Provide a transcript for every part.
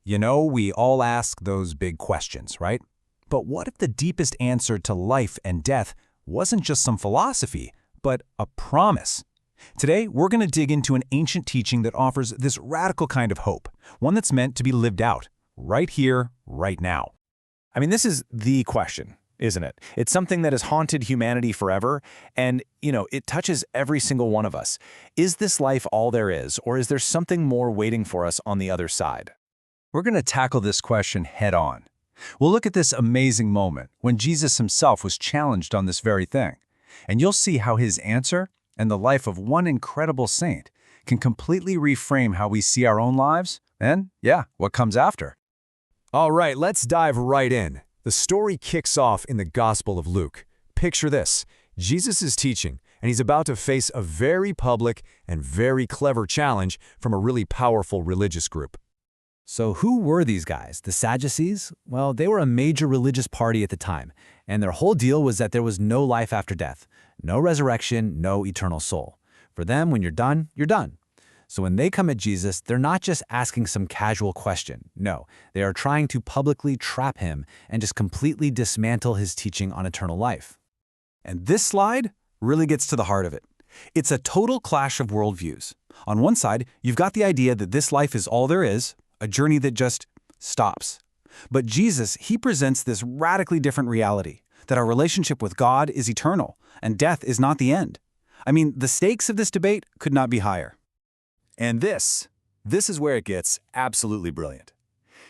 You know, we all ask those big questions, right? But what if the deepest answer to life and death wasn't just some philosophy, but a promise? Today, we're going to dig into an ancient teaching that offers this radical kind of hope, one that's meant to be lived out, right here, right now. I mean, this is the question, isn't it? It's something that has haunted humanity forever, and, it touches every single one of us. Is this life all there is, or is there something more waiting for us on the other side? We're going to tackle this question head-on. We'll look at this amazing moment when Jesus himself was challenged on this very thing, and you'll see how his answer and the life of one incredible saint can completely reframe how we see our own lives and, what comes after. All right, let's dive right in. The story kicks off in the Gospel of Luke. Picture this. Jesus is teaching, and he's about to face a very public and very clever challenge from a really powerful religious group. So who were these guys? The Sadducees? Well, they were a major religious party at the time, and their whole deal was that there was no life after death, no resurrection, no eternal soul. For them, when you're done, you're done. So when they come at Jesus, they're not just asking some casual question. No, they are trying to publicly trap him and just completely dismantle his teaching on eternal life. And this slide really gets to the heart of it. It's a total clash of worldviews. On one side, you've got the idea that this life is all there is, a journey that just stops. But Jesus, he presents this radically different reality, that our relationship with God is eternal, and death is not the end. I mean, the stakes of this debate could not be higher. And this is where it gets absolutely brilliant.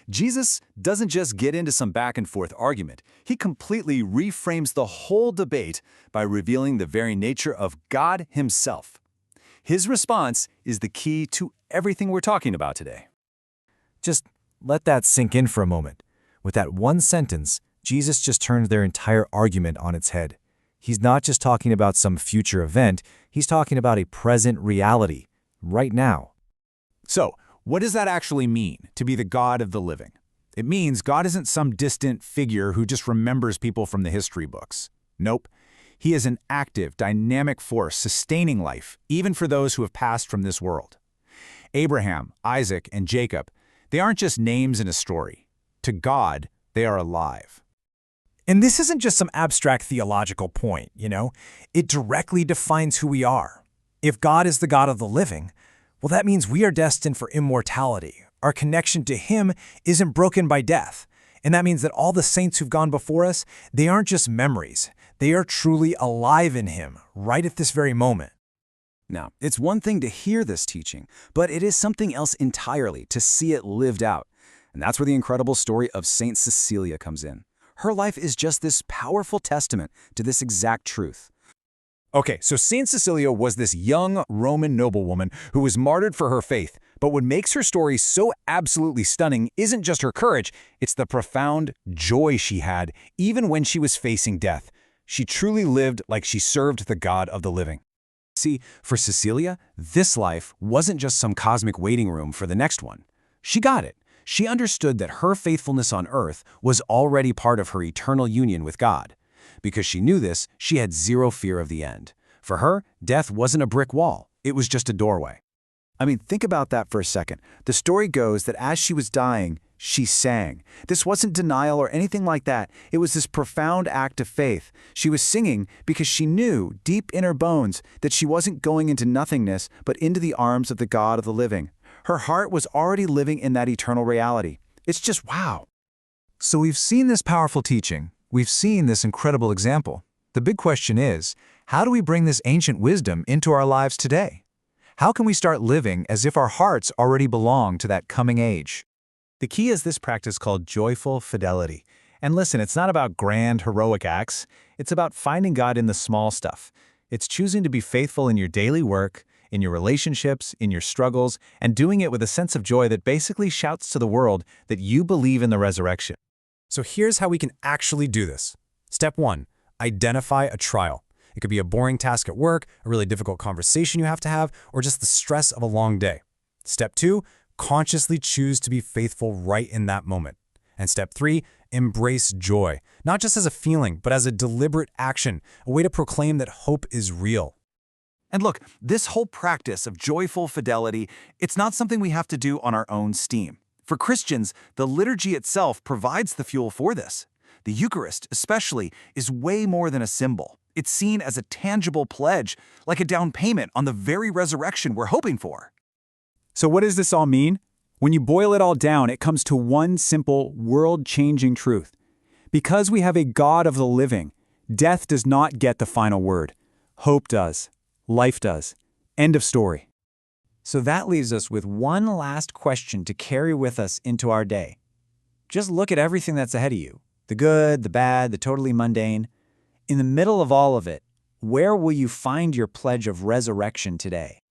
Jesus doesn't just get into some back-and-forth argument. He completely reframes the whole debate by revealing the very nature of God himself. His response is the key to everything we're talking about today. Just let that sink in for a moment. With that one sentence, Jesus just turns their entire argument on its head. He's not just talking about some future event, he's talking about a present reality, right now. So, what does that actually mean, to be the God of the living? It means God isn't some distant figure who just remembers people from the history books. Nope. He is an active, dynamic force sustaining life, even for those who have passed from this world. Abraham, Isaac, and Jacob, they aren't just names in a story. To God, they are alive. And this isn't just some abstract theological point, It directly defines who we are. If God is the God of the living, well, that means we are destined for immortality. Our connection to him isn't broken by death. And that means that all the saints who've gone before us, they aren't just memories. They are truly alive in him, right at this very moment. Now, it's one thing to hear this teaching, but it is something else entirely to see it lived out. And that's where the incredible story of Saint Cecilia comes in. Her life is just this powerful testament to this exact truth. Okay, so Saint Cecilia was this young Roman noblewoman who was martyred for her faith. But what makes her story so absolutely stunning isn't just her courage, it's the profound joy she had, even when she was facing death. She truly lived like she served the God of the living. See, for Cecilia, this life wasn't just some cosmic waiting room for the next one. She got it. She understood that her faithfulness on earth was already part of her eternal union with God. Because she knew this, she had zero fear of the end. For her, death wasn't a brick wall. It was just a doorway. I mean, think about that for a second. The story goes that as she was dying, she sang. This wasn't denial or anything like that. It was this profound act of faith. She was singing because she knew, deep in her bones, that she wasn't going into nothingness, but into the arms of the God of the living. Her heart was already living in that eternal reality. It's just wow. So we've seen this powerful teaching. We've seen this incredible example. The big question is, how do we bring this ancient wisdom into our lives today? How can we start living as if our hearts already belong to that coming age? The key is this practice called joyful fidelity. And listen, it's not about grand, heroic acts. It's about finding God in the small stuff. It's choosing to be faithful in your daily work, in your relationships, in your struggles, and doing it with a sense of joy that basically shouts to the world that you believe in the resurrection. So here's how we can actually do this. Step 1, identify a trial. It could be a boring task at work, a really difficult conversation you have to have, or just the stress of a long day. Step 2, consciously choose to be faithful right in that moment. And step 3, embrace joy, not just as a feeling, but as a deliberate action, a way to proclaim that hope is real. And look, this whole practice of joyful fidelity, it's not something we have to do on our own steam. For Christians, the liturgy itself provides the fuel for this. The Eucharist, especially, is way more than a symbol. It's seen as a tangible pledge, like a down payment on the very resurrection we're hoping for. So what does this all mean? When you boil it all down, it comes to one simple, world-changing truth. Because we have a God of the living, death does not get the final word. Hope does. Life does. End of story. So that leaves us with one last question to carry with us into our day. Just look at everything that's ahead of you. The good, the bad, the totally mundane. In the middle of all of it, where will you find your pledge of resurrection today?